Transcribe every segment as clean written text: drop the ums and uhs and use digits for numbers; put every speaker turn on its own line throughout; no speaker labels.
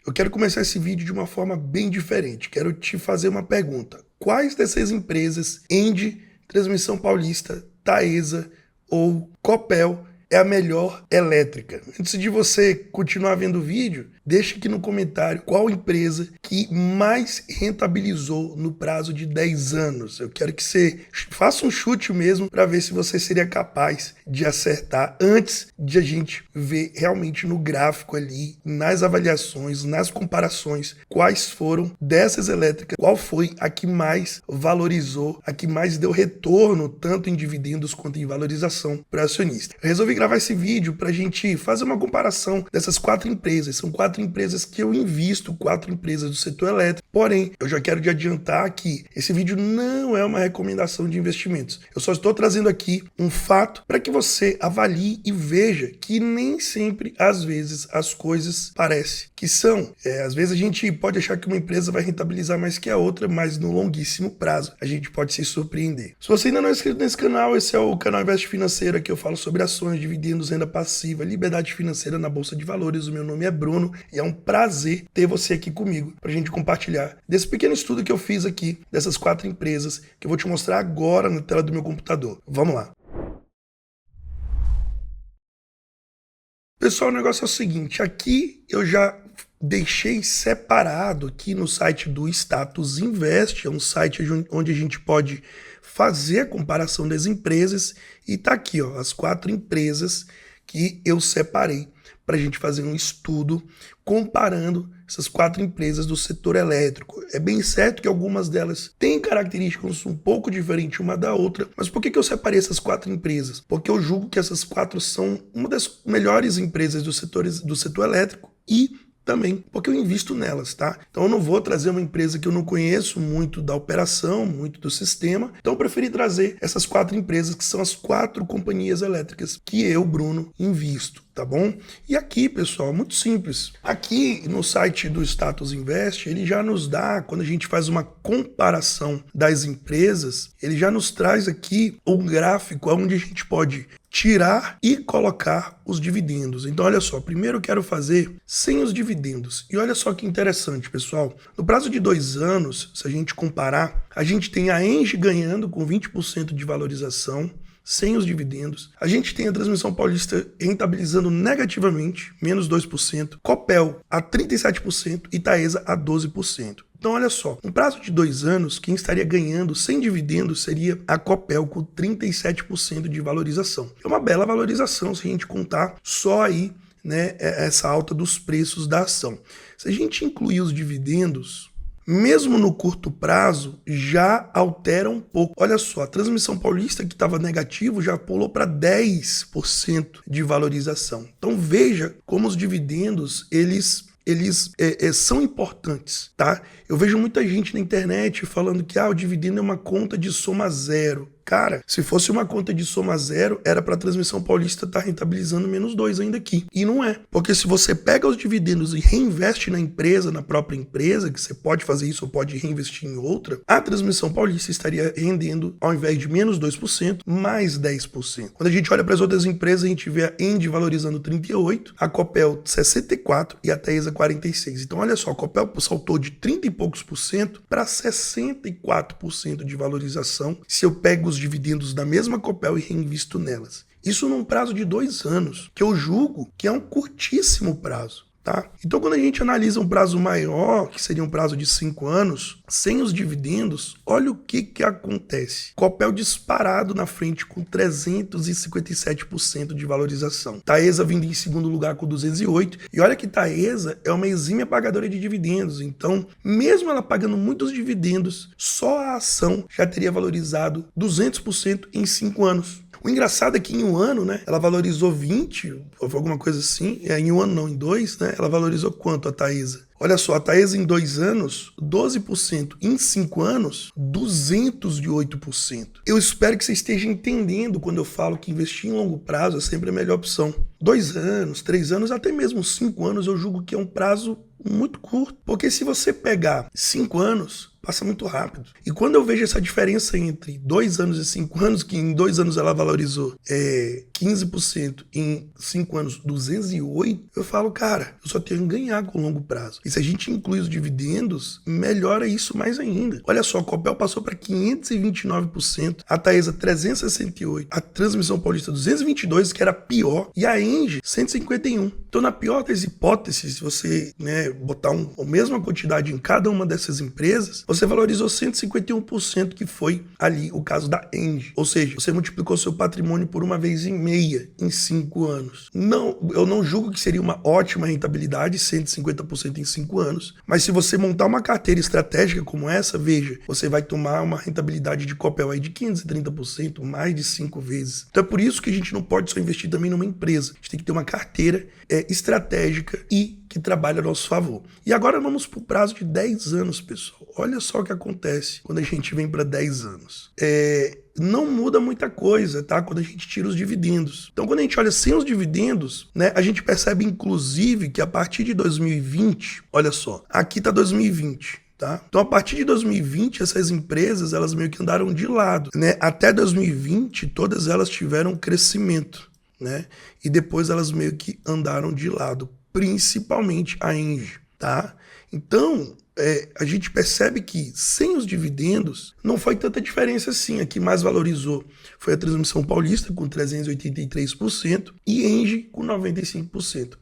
eu quero começar esse vídeo de uma forma bem diferente. Quero te fazer uma pergunta. Quais dessas empresas, Engie, Transmissão Paulista, Taesa ou Copel, é a melhor elétrica? Antes de você continuar vendo o vídeo, deixa aqui no comentário qual empresa que mais rentabilizou no prazo de 10 anos. Eu quero que você faça um chute mesmo para ver se você seria capaz de acertar antes de a gente ver realmente no gráfico ali, nas avaliações, nas comparações, quais foram dessas elétricas, qual foi a que mais valorizou, a que mais deu retorno, tanto em dividendos quanto em valorização para acionista. Eu resolvi gravar esse vídeo para a gente fazer uma comparação dessas 4 empresas. São 4 empresas que eu invisto, 4 empresas do setor elétrico. Porém, eu já quero te adiantar que esse vídeo não é uma recomendação de investimentos. Eu só estou trazendo aqui um fato para que você avalie e veja que nem sempre, às vezes, as coisas parecem que são. Às vezes a gente pode achar que uma empresa vai rentabilizar mais que a outra, mas no longuíssimo prazo a gente pode se surpreender. Se você ainda não é inscrito nesse canal, esse é o canal Invest Financeiro, aqui eu falo sobre ações, dividendos, renda passiva, liberdade financeira na Bolsa de Valores. O meu nome é Bruno e é um prazer ter você aqui comigo para a gente compartilhar desse pequeno estudo que eu fiz aqui, dessas 4 empresas, que eu vou te mostrar agora na tela do meu computador. Vamos lá. Pessoal, o negócio é o seguinte, aqui eu já deixei separado aqui no site do Status Invest, é um site onde a gente pode fazer a comparação das empresas, e tá aqui, ó, as 4 empresas que eu separei para a gente fazer um estudo comparando essas 4 empresas do setor elétrico. É bem certo que algumas delas têm características um pouco diferentes uma da outra, mas por que eu separei essas 4 empresas? Porque eu julgo que essas 4 são uma das melhores empresas do setor elétrico e também porque eu invisto nelas, tá? Então eu não vou trazer uma empresa que eu não conheço muito da operação, muito do sistema, então eu preferi trazer essas 4 empresas que são as 4 companhias elétricas que eu, Bruno, invisto, tá bom? E aqui, pessoal, muito simples. Aqui no site do Status Invest, ele já nos dá, quando a gente faz uma comparação das empresas, ele já nos traz aqui um gráfico onde a gente pode tirar e colocar os dividendos. Então, olha só, primeiro eu quero fazer sem os dividendos. E olha só que interessante, pessoal. No prazo de 2 anos, se a gente comparar, a gente tem a Engie ganhando com 20% de valorização, sem os dividendos. A gente tem a Transmissão Paulista rentabilizando negativamente, menos 2%, Copel a 37% e Taesa a 12%. Então, olha só, no prazo de 2 anos, quem estaria ganhando sem dividendos seria a Copel com 37% de valorização. É uma bela valorização se a gente contar só aí, né, essa alta dos preços da ação. Se a gente incluir os dividendos, mesmo no curto prazo, já altera um pouco. Olha só, a Transmissão Paulista, que estava negativo, já pulou para 10% de valorização. Então veja como os dividendos, eles são importantes, tá? Eu vejo muita gente na internet falando que o dividendo é uma conta de soma zero. Cara, se fosse uma conta de soma zero, era para a Transmissão Paulista estar rentabilizando menos 2 ainda aqui. E não é. Porque se você pega os dividendos e reinveste na empresa, na própria empresa, que você pode fazer isso ou pode reinvestir em outra, a Transmissão Paulista estaria rendendo, ao invés de menos 2%, mais 10%. Quando a gente olha para as outras empresas, a gente vê a Engie valorizando 38%, a Copel 64% e a Taesa 46%. Então, olha só, a Copel saltou de 30 e poucos por cento para 64% de valorização se eu pego os dividendos da mesma Copel e reinvisto nelas. Isso num prazo de 2 anos, que eu julgo que é um curtíssimo prazo, tá? Então, quando a gente analisa um prazo maior, que seria um prazo de 5 anos, sem os dividendos, olha o que acontece. Copel disparado na frente com 357% de valorização. Taesa vindo em segundo lugar com 208%. E olha que Taesa é uma exímia pagadora de dividendos. Então, mesmo ela pagando muitos dividendos, só a ação já teria valorizado 200% em 5 anos. O engraçado é que em um ano, né, ela valorizou 20, ou alguma coisa assim, em um ano não, em 2, né, ela valorizou quanto a Taesa? Olha só, a Taesa em 2 anos, 12%, em 5 anos, 208%. Eu espero que você esteja entendendo quando eu falo que investir em longo prazo é sempre a melhor opção. 2 anos, 3 anos, até mesmo 5 anos, eu julgo que é um prazo muito curto. Porque se você pegar 5 anos, passa muito rápido. E quando eu vejo essa diferença entre 2 anos e 5 anos, que em 2 anos ela valorizou 15%, em 5 anos 208%, eu falo, cara, eu só tenho que ganhar com longo prazo. E se a gente inclui os dividendos, melhora isso mais ainda. Olha só, a Copel passou para 529%, a Taesa 368%, a Transmissão Paulista 222%, que era pior, e a Engie 151%. Então, na pior das hipóteses, se você botar a mesma quantidade em cada uma dessas empresas, você valorizou 151%, que foi ali o caso da Engie. Ou seja, você multiplicou seu patrimônio por 1,5 em 5 anos. Não, eu não julgo que seria uma ótima rentabilidade, 150% em 5 anos, mas se você montar uma carteira estratégica como essa, veja, você vai tomar uma rentabilidade de Copel aí de 530%, mais de 5 vezes. Então é por isso que a gente não pode só investir também numa empresa. A gente tem que ter uma carteira estratégica e que trabalha a nosso favor. E agora vamos para o prazo de 10 anos, pessoal. Olha só o que acontece quando a gente vem para 10 anos. Não muda muita coisa, tá? Quando a gente tira os dividendos. Então, quando a gente olha sem os dividendos, a gente percebe, inclusive, que a partir de 2020, olha só, aqui tá 2020. Tá? Então, a partir de 2020, essas empresas, elas meio que andaram de lado, Até 2020, todas elas tiveram crescimento, E depois elas meio que andaram de lado, principalmente a Engie, tá? Então, a gente percebe que sem os dividendos não foi tanta diferença assim. A que mais valorizou foi a Transmissão Paulista, com 383%, e Engie, com 95%.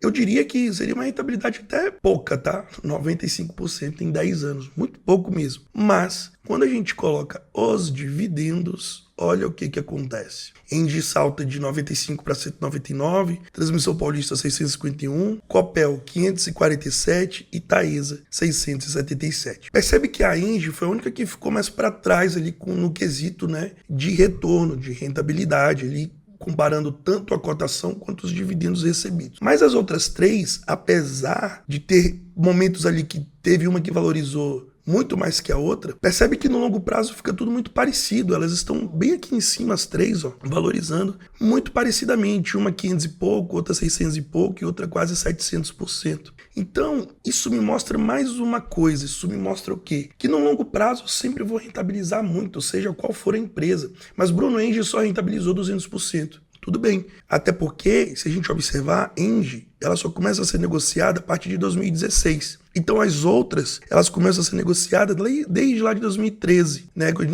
Eu diria que seria uma rentabilidade até pouca, tá? 95% em 10 anos, muito pouco mesmo. Mas, quando a gente coloca os dividendos, olha o que acontece. Engie salta de 95 para 199, Transmissão Paulista 651, Copel 547 e Taesa 677. Percebe que a Engie foi a única que ficou mais para trás ali no quesito, de retorno, de rentabilidade ali, comparando tanto a cotação quanto os dividendos recebidos. Mas as outras três, apesar de ter momentos ali que teve uma que valorizou muito mais que a outra, percebe que no longo prazo fica tudo muito parecido. Elas estão bem aqui em cima, as três, valorizando muito parecidamente. Uma 500 e pouco, outra 600 e pouco e outra quase 700%. Então, isso me mostra mais uma coisa. Isso me mostra o quê? Que no longo prazo eu sempre vou rentabilizar muito, seja qual for a empresa. Mas Bruno, Engie só rentabilizou 200%. Tudo bem, até porque, se a gente observar, a Engie, ela só começa a ser negociada a partir de 2016. Então as outras, elas começam a ser negociadas desde lá de 2013,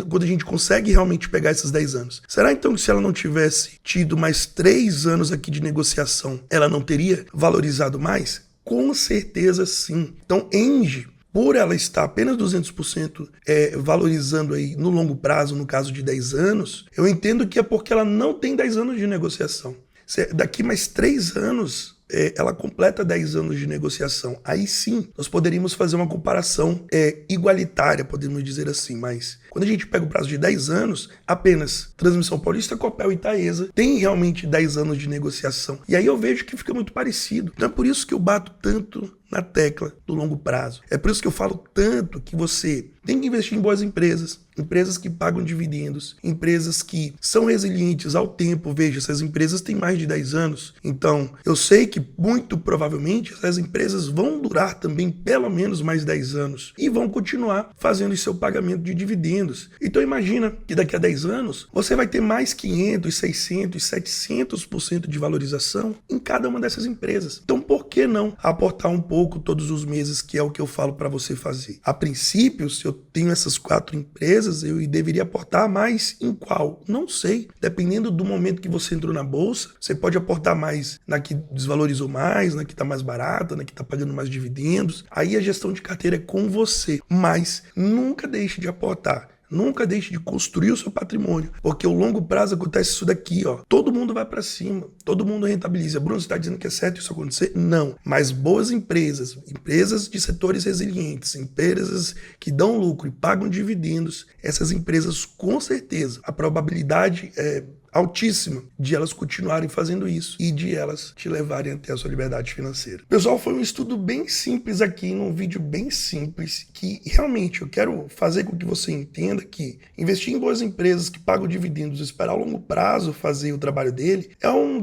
quando a gente consegue realmente pegar esses 10 anos. Será então que se ela não tivesse tido mais 3 anos aqui de negociação, ela não teria valorizado mais? Com certeza sim. Então Engie, por ela estar apenas 200% valorizando aí no longo prazo, no caso de 10 anos, eu entendo que é porque ela não tem 10 anos de negociação. Daqui mais 3 anos, ela completa 10 anos de negociação. Aí sim, nós poderíamos fazer uma comparação igualitária, podemos dizer assim, mas quando a gente pega o prazo de 10 anos, apenas Transmissão Paulista, Copel e Taesa tem realmente 10 anos de negociação. E aí eu vejo que fica muito parecido. Então é por isso que eu bato tanto na tecla do longo prazo. É por isso que eu falo tanto que você tem que investir em boas empresas, empresas que pagam dividendos, empresas que são resilientes ao tempo. Veja, essas empresas têm mais de 10 anos, então eu sei que muito provavelmente essas empresas vão durar também pelo menos mais 10 anos e vão continuar fazendo o seu pagamento de dividendos. Então imagina que daqui a 10 anos você vai ter mais 500, 600, 700% de valorização em cada uma dessas empresas. Então por que não aportar um pouco todos os meses, que é o que eu falo para você fazer? A princípio, se eu tenho essas 4 empresas, eu deveria aportar mais em qual? Não sei. Dependendo do momento que você entrou na bolsa, você pode aportar mais na que desvalorizou mais, na que está mais barata, na que está pagando mais dividendos. Aí a gestão de carteira é com você. Mas nunca deixe de aportar. Nunca deixe de construir o seu patrimônio, porque ao longo prazo acontece isso daqui, Todo mundo vai para cima, todo mundo rentabiliza. Bruno, você está dizendo que é certo isso acontecer? Não. Mas boas empresas, empresas de setores resilientes, empresas que dão lucro e pagam dividendos, essas empresas com certeza, a probabilidade é altíssima de elas continuarem fazendo isso e de elas te levarem até a sua liberdade financeira. Pessoal, foi um estudo bem simples aqui, num vídeo bem simples, que realmente eu quero fazer com que você entenda que investir em boas empresas que pagam dividendos, esperar ao longo prazo fazer o trabalho dele, é uma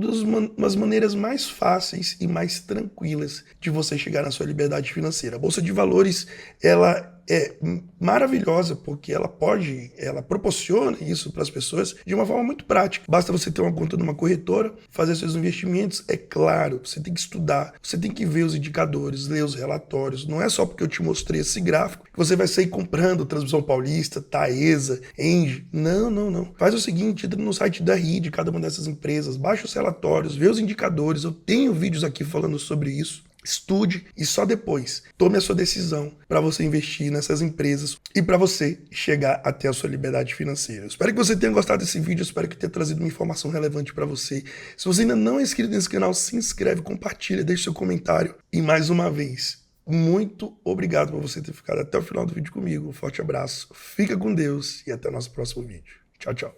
das maneiras mais fáceis e mais tranquilas de você chegar na sua liberdade financeira. A Bolsa de Valores, ela é maravilhosa, porque ela proporciona isso para as pessoas de uma forma muito prática. Basta você ter uma conta numa corretora, fazer seus investimentos. É claro, você tem que estudar, você tem que ver os indicadores, ler os relatórios. Não é só porque eu te mostrei esse gráfico que você vai sair comprando Transmissão Paulista, Taesa, Engie. Não, não, não. Faz o seguinte, entra no site da RI de cada uma dessas empresas, baixa os relatórios, vê os indicadores. Eu tenho vídeos aqui falando sobre isso. Estude e só depois tome a sua decisão para você investir nessas empresas e para você chegar até a sua liberdade financeira. Espero que você tenha gostado desse vídeo, espero que tenha trazido uma informação relevante para você. Se você ainda não é inscrito nesse canal, se inscreve, compartilha, deixe seu comentário. E mais uma vez, muito obrigado por você ter ficado até o final do vídeo comigo. Um forte abraço, fica com Deus e até o nosso próximo vídeo. Tchau, tchau.